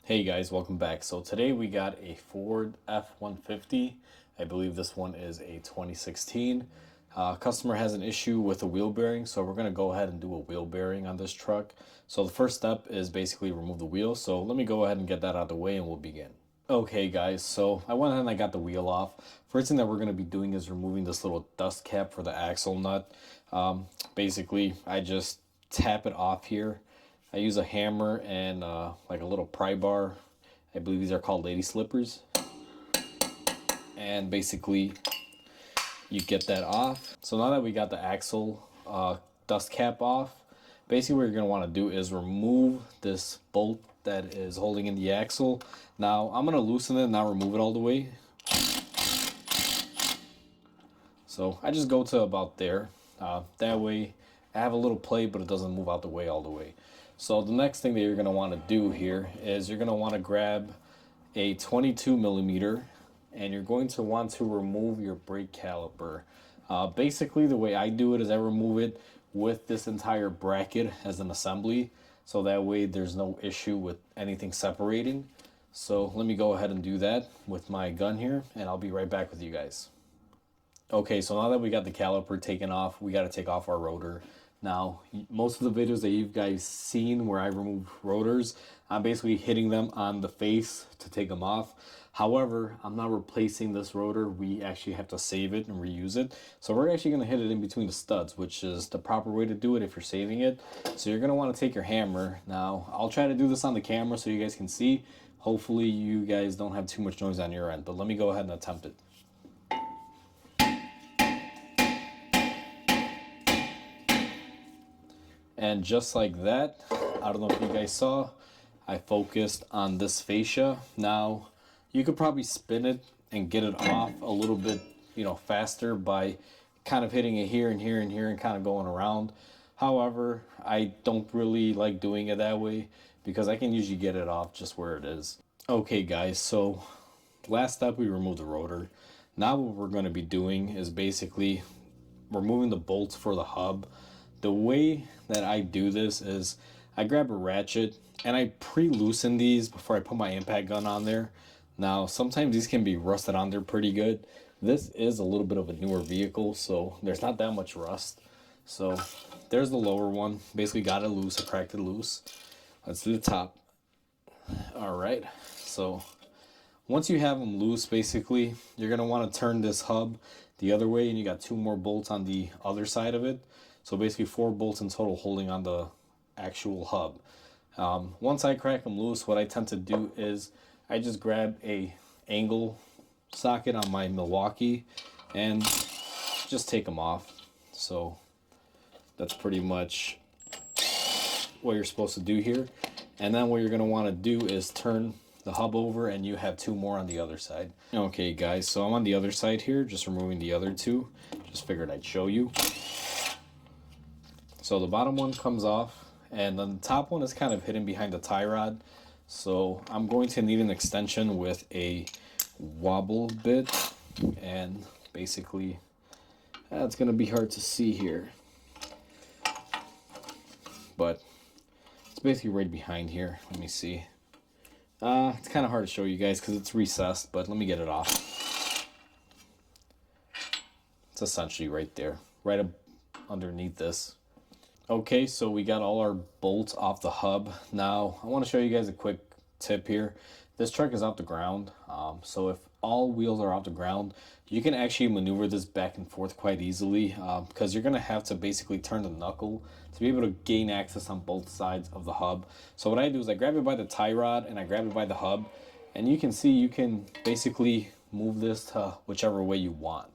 Hey guys, welcome back. So today we got a Ford F-150. I believe this one is a 2016. Customer has an issue with a wheel bearing, so we're going to go ahead and do a wheel bearing on this truck. So the first step is basically remove the wheel. So let me go ahead and get that out of the way and we'll begin. Okay guys, so I went ahead and I got the wheel off. First thing that we're going to be doing is removing this little dust cap for the axle nut. Basically, I just tap it off here. I use a hammer and like a little pry bar. I believe these are called lady slippers. And basically, you get that off. So now that we got the axle dust cap off, basically what you're going to want to do is remove this bolt that is holding in the axle. Now, I'm going to loosen it and not remove it all the way. So I just go to about there. That way I have a little play, but it doesn't move out the way all the way. So the next thing that you're going to want to do here is you're going to want to grab a 22 millimeter and you're going to want to remove your brake caliper. Basically the way I do it is I remove it with this entire bracket as an assembly. So that way there's no issue with anything separating. So let me go ahead and do that with my gun here and I'll be right back with you guys. Okay, so now that we got the caliper taken off, we got to take off our rotor. Now, most of the videos that you guys seen where I remove rotors, I'm basically hitting them on the face to take them off. However, I'm not replacing this rotor. We actually have to save it and reuse it. So we're actually going to hit it in between the studs, which is the proper way to do it if you're saving it. So you're going to want to take your hammer. Now, I'll try to do this on the camera so you guys can see. Hopefully, you guys don't have too much noise on your end, but let me go ahead and attempt it. And just like that, I don't know if you guys saw, I focused on this fascia. Now, you could probably spin it and get it off a little bit, faster by kind of hitting it here and here and here and kind of going around. However, I don't really like doing it that way because I can usually get it off just where it is. Okay, guys, so last step, we removed the rotor. Now what we're going to be doing is basically removing the bolts for the hub. The way that I do this is I grab a ratchet and I pre-loosen these before I put my impact gun on there. Now, sometimes these can be rusted on there pretty good. This is a little bit of a newer vehicle, so there's not that much rust. So there's the lower one. Basically got it loose, I cracked it loose. Let's do the top. All right, so once you have them loose, basically, you're going to want to turn this hub the other way, and you got 2 more bolts on the other side of it. So basically 4 bolts in total holding on the actual hub. Once I crack them loose, what I tend to do is I just grab a angle socket on my Milwaukee and just take them off. So that's pretty much what you're supposed to do here. And then what you're going to want to do is turn the hub over and you have 2 more on the other side. Okay guys, so I'm on the other side here, just removing the other 2. Just figured I'd show you. So the bottom one comes off and then the top one is kind of hidden behind the tie rod. So I'm going to need an extension with a wobble bit and basically that's going to be hard to see here. But it's basically right behind here. Let me see. It's kind of hard to show you guys because it's recessed, but let me get it off. It's essentially right there, right up underneath this. Okay, so we got all our bolts off the hub. Now, I want to show you guys a quick tip here. This truck is off the ground, so if all wheels are off the ground, you can actually maneuver this back and forth quite easily because you're going to have to basically turn the knuckle to be able to gain access on both sides of the hub. So what I do is I grab it by the tie rod and I grab it by the hub, and you can see you can basically move this to whichever way you want.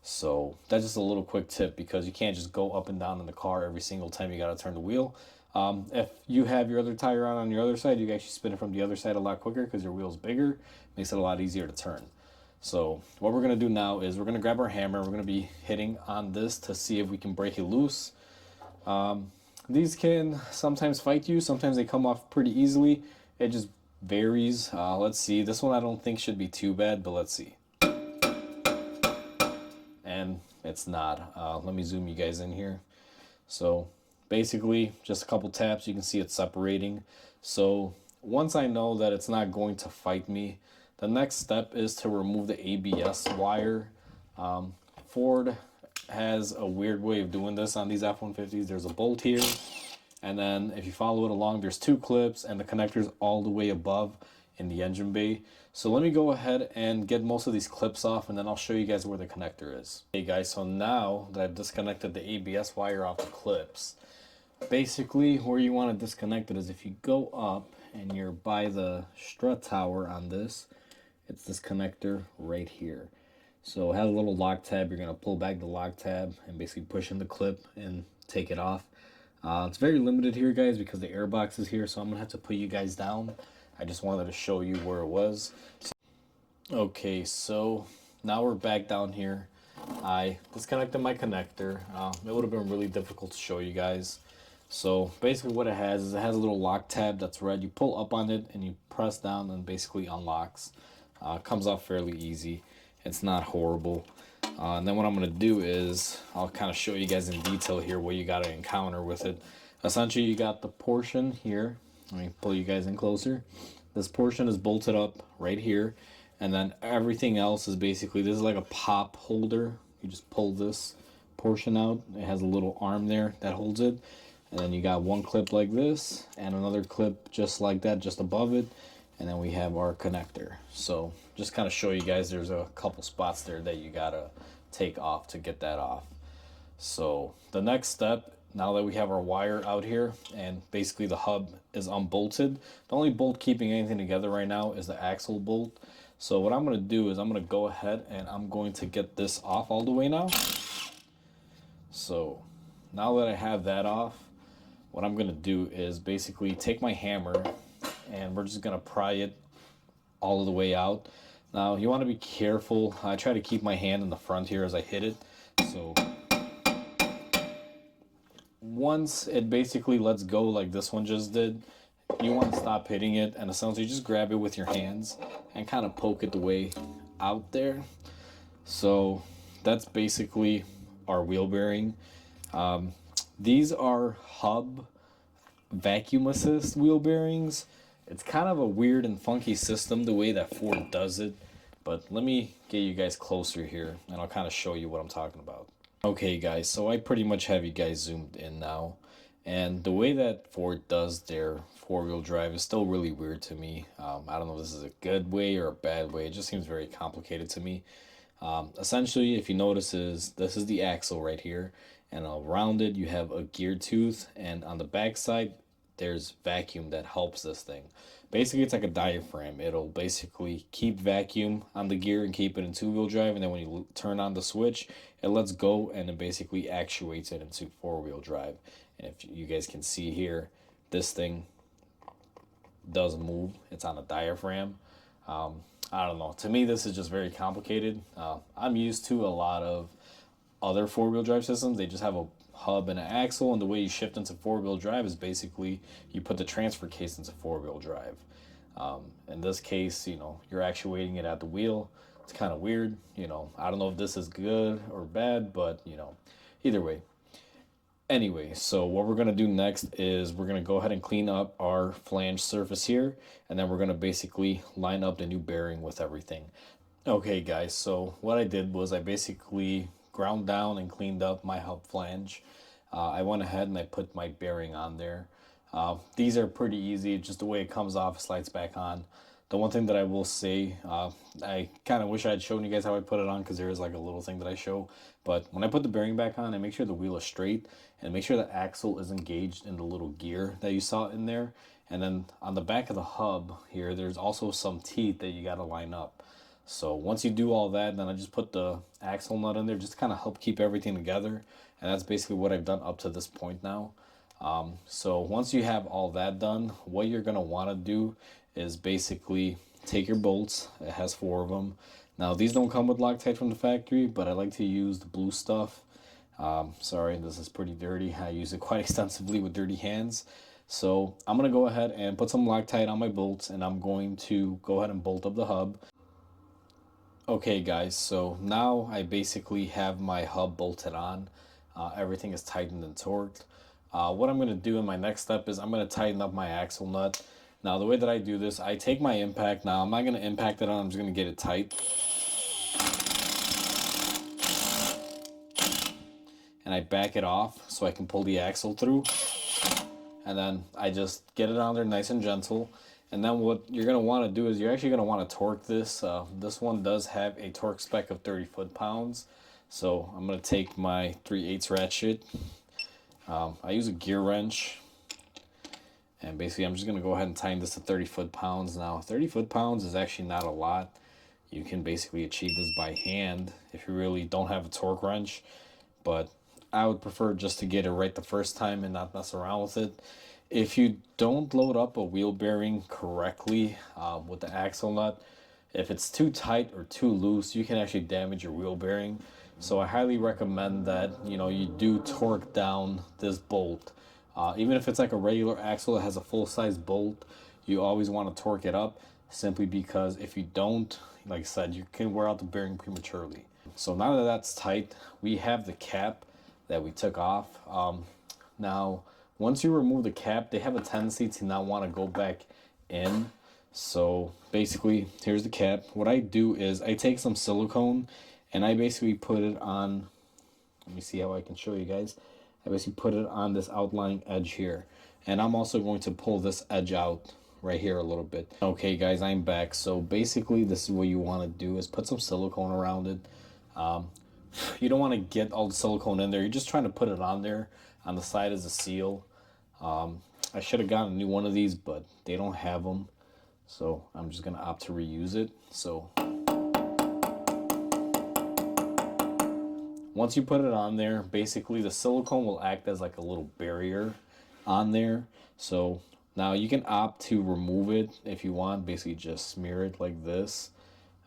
So that's just a little quick tip because you can't just go up and down in the car every single time you got to turn the wheel. If you have your other tire on your other side, you can actually spin it from the other side a lot quicker because your wheel's bigger. Makes it a lot easier to turn. So what we're going to do now is we're going to grab our hammer. We're going to be hitting on this to see if we can break it loose. These can sometimes fight you. Sometimes they come off pretty easily. It just varies. Let's see. This one I don't think should be too bad, but let's see. And it's not. Let me zoom you guys in here. So basically just a couple taps, you can see it separating. So once I know that it's not going to fight me, the next step is to remove the ABS wire. Ford has a weird way of doing this on these F-150s. There's a bolt here, and then if you follow it along, there's two clips and the connectors all the way above in the engine bay. So let me go ahead and get most of these clips off, and then I'll show you guys where the connector is. Hey guys, so now that I've disconnected the ABS wire off the clips, basically where you want to disconnect it is if you go up and you're by the strut tower on this, it's this connector right here. So it has a little lock tab. You're going to pull back the lock tab and basically push in the clip and take it off. It's very limited here, guys, because the air box is here, so I'm going to have to put you guys down. I just wanted to show you where it was. Okay, so now we're back down here. I disconnected my connector. It would have been really difficult to show you guys. So basically what it has is it has a little lock tab that's red. You pull up on it and you press down and basically unlocks. Comes off fairly easy. It's not horrible. And then what I'm going to do is I'll kind of show you guys in detail here what you got to encounter with it. Essentially, you got the portion here. Let me pull you guys in closer. This portion is bolted up right here. And then everything else is basically, this is like a pop holder. You just pull this portion out. It has a little arm there that holds it. And then you got one clip like this and another clip just like that, just above it. And then we have our connector. So just kind of show you guys, there's a couple spots there that you gotta take off to get that off. So the next step, now that we have our wire out here and basically the hub is unbolted, the only bolt keeping anything together right now is the axle bolt. So what I'm gonna do is I'm gonna go ahead and I'm going to get this off all the way now. So now that I have that off, what I'm gonna do is basically take my hammer and we're just gonna pry it all the way out. Now you want to be careful. I try to keep my hand in the front here as I hit it. So once it basically lets go like this one just did, you want to stop hitting it, and essentially just grab it with your hands and kind of poke it the way out there. So that's basically our wheel bearing. These are hub vacuum assist wheel bearings. It's kind of a weird and funky system the way that Ford does it, but let me get you guys closer here and I'll kind of show you what I'm talking about. Okay guys, so I pretty much have you guys zoomed in now, and the way that Ford does their four-wheel drive is still really weird to me. I don't know if this is a good way or a bad way. It just seems very complicated to me. Essentially, if you notice, this is the axle right here, and around it you have a gear tooth, and on the back side there's vacuum that helps this thing. Basically, it's like a diaphragm. It'll basically keep vacuum on the gear and keep it in two-wheel drive, and then when you turn on the switch, it lets go and it basically actuates it into four-wheel drive. And if you guys can see here, this thing does move. It's on a diaphragm. I don't know. To me, this is just very complicated. I'm used to a lot of other four-wheel drive systems. They just have a hub and an axle, and the way you shift into four-wheel drive is basically you put the transfer case into four-wheel drive. In this case, you're actuating it at the wheel. It's kind of weird. I don't know if this is good or bad, but either way. Anyway, so what we're going to do next is we're going to go ahead and clean up our flange surface here, and then we're going to basically line up the new bearing with everything. Okay guys, so what I did was I basically ground down and cleaned up my hub flange. I went ahead and I put my bearing on there. These are pretty easy. Just the way it comes off, it slides back on. The one thing that I will say, I kind of wish I had shown you guys how I put it on, because there is like a little thing that I show. But when I put the bearing back on, I make sure the wheel is straight and make sure the axle is engaged in the little gear that you saw in there. And then on the back of the hub here, there's also some teeth that you got to line up. So once you do all that, then I just put the axle nut in there just to kind of help keep everything together. And that's basically what I've done up to this point now. So once you have all that done, what you're going to want to do is basically take your bolts. It has 4 of them. Now these don't come with Loctite from the factory, but I like to use the blue stuff. Sorry, this is pretty dirty. I use it quite extensively with dirty hands. So I'm going to go ahead and put some Loctite on my bolts, and I'm going to go ahead and bolt up the hub. Okay guys, so now I basically have my hub bolted on. Everything is tightened and torqued. What I'm going to do in my next step is I'm going to tighten up my axle nut. Now the way that I do this, I take my impact. Now I'm not going to impact it on, I'm just going to get it tight. And I back it off so I can pull the axle through. And then I just get it on there nice and gentle. And then what you're going to want to do is you're actually going to want to torque this. This one does have a torque spec of 30 foot-pounds. So I'm going to take my 3/8 ratchet. I use a gear wrench. And basically I'm just going to go ahead and tighten this to 30 foot-pounds. Now 30 foot-pounds is actually not a lot. You can basically achieve this by hand if you really don't have a torque wrench. But I would prefer just to get it right the first time and not mess around with it. If you don't load up a wheel bearing correctly with the axle nut, if it's too tight or too loose, you can actually damage your wheel bearing. So I highly recommend that you do torque down this bolt. Even if it's like a regular axle that has a full-size bolt, you always want to torque it up, simply because if you don't, like I said, you can wear out the bearing prematurely. So now that that's tight, we have the cap that we took off. Now, once you remove the cap, they have a tendency to not want to go back in. So basically, here's the cap. What I do is I take some silicone and I basically put it on, let me see how I can show you guys. I basically put it on this outlying edge here. And I'm also going to pull this edge out right here a little bit. Okay guys, I'm back. So basically this is what you want to do is put some silicone around it. You don't want to get all the silicone in there. You're just trying to put it on there on the side as a seal. I should have gotten a new one of these, but they don't have them. So I'm just going to opt to reuse it. So once you put it on there, basically the silicone will act as like a little barrier on there. So now you can opt to remove it if you want. Basically just smear it like this.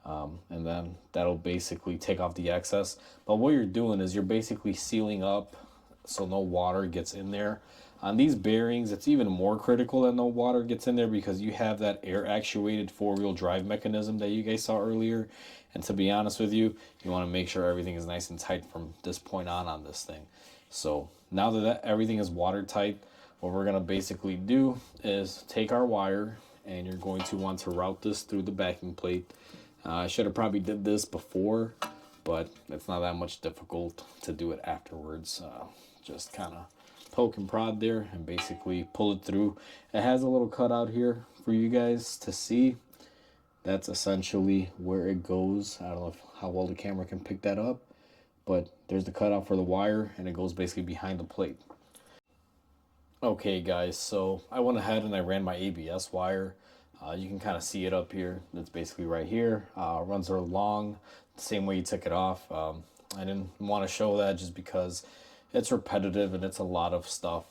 And then that'll basically take off the excess. But what you're doing is you're basically sealing up so no water gets in there. On these bearings, it's even more critical that no water gets in there because you have that air actuated four-wheel drive mechanism that you guys saw earlier. And to be honest with you, you want to make sure everything is nice and tight from this point on this thing. So now that everything is watertight, what we're going to basically do is take our wire and you're going to want to route this through the backing plate. I should have probably did this before, but it's not that much difficult to do it afterwards. Just kind of poke and prod there and basically pull it through. It has a little cutout here for you guys to see. That's essentially where it goes. I don't know how well the camera can pick that up, but there's the cutout for the wire and it goes basically behind the plate. Okay guys, so I went ahead and I ran my ABS wire. You can kind of see it up here. It's basically right here. Runs along the same way you took it off. I didn't want to show that just because it's repetitive and it's a lot of stuff.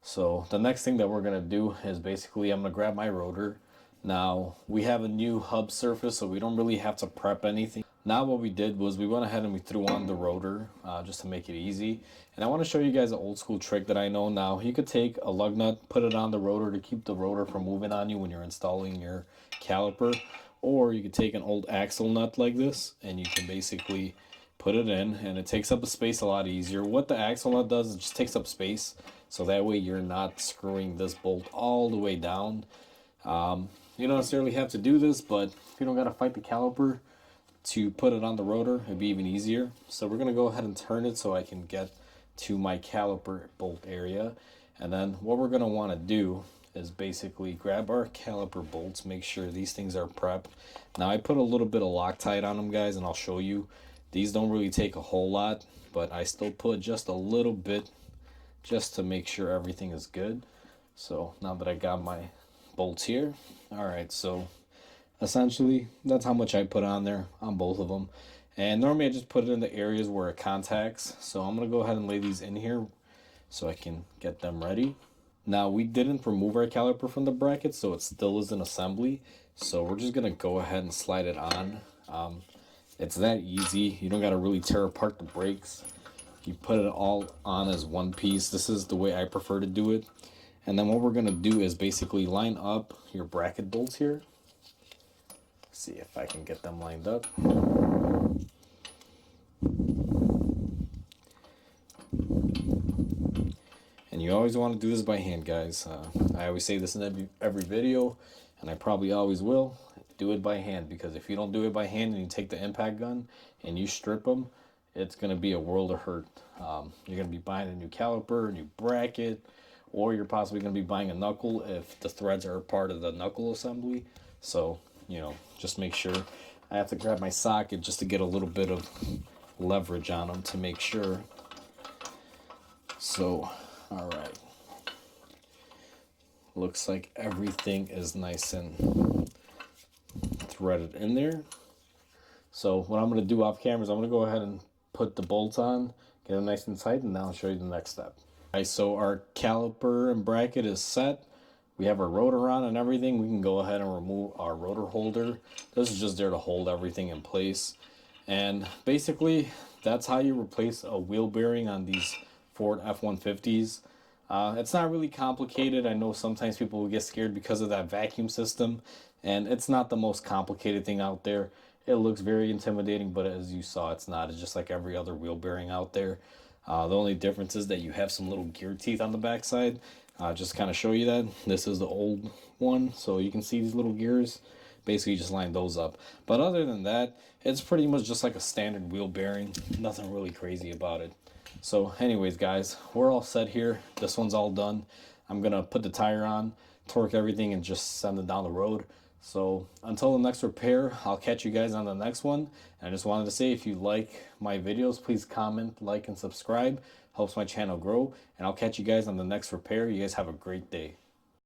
So the next thing that we're going to do is basically I'm going to grab my rotor. Now we have a new hub surface, so we don't really have to prep anything. Now what we did was we went ahead and we threw on the rotor just to make it easy. And I want to show you guys an old school trick that I know now. You could take a lug nut, put it on the rotor to keep the rotor from moving on you when you're installing your caliper. Or you could take an old axle nut like this and you can basically put it in and it takes up the space a lot easier. What the axle nut does is it just takes up space. So that way you're not screwing this bolt all the way down. You don't necessarily have to do this, but if you don't got to fight the caliper to put it on the rotor, it'd be even easier. So we're going to go ahead and turn it so I can get to my caliper bolt area. And then what we're going to want to do is basically grab our caliper bolts, make sure these things are prepped. Now I put a little bit of Loctite on them guys and I'll show you. These don't really take a whole lot, but I still put just a little bit just to make sure everything is good. So now that I got my bolts here, all right, so essentially that's how much I put on there on both of them. And normally I just put it in the areas where it contacts. So I'm going to go ahead and lay these in here so I can get them ready. Now we didn't remove our caliper from the bracket, so it still is in assembly. So we're just going to go ahead and slide it on. It's that easy. You don't got to really tear apart the brakes. You put it all on as one piece. This is the way I prefer to do it. And then what we're going to do is basically line up your bracket bolts here. See if I can get them lined up. And you always want to do this by hand, guys. I always say this in every video, and I probably always will. Do it by hand, because if you don't do it by hand and you take the impact gun and you strip them, it's going to be a world of hurt. You're going to be buying a new caliper, a new bracket, or you're possibly going to be buying a knuckle if the threads are part of the knuckle assembly. So, you know, just make sure. I have to grab my socket just to get a little bit of leverage on them to make sure. So, all right. Looks like everything is nice and threaded in there. So what I'm going to do off camera is I'm going to go ahead and put the bolts on, get them nice and tight, and now I'll show you the next step. All right, so our caliper and bracket is set. We have our rotor on and everything. We can go ahead and remove our rotor holder. This is just there to hold everything in place. And basically, that's how you replace a wheel bearing on these Ford F-150s. It's not really complicated. I know sometimes people will get scared because of that vacuum system, and it's not the most complicated thing out there. It looks very intimidating, but as you saw, it's not. It's just like every other wheel bearing out there. The only difference is that you have some little gear teeth on the backside. Just kind of show you that. This is the old one, so you can see these little gears. Basically, you just line those up. But other than that, it's pretty much just like a standard wheel bearing. Nothing really crazy about it. So anyways, guys, we're all set here. This one's all done. I'm going to put the tire on, torque everything, and just send it down the road. So until the next repair, I'll catch you guys on the next one. And I just wanted to say, if you like my videos, please comment, like, and subscribe. Helps my channel grow. And I'll catch you guys on the next repair. You guys have a great day.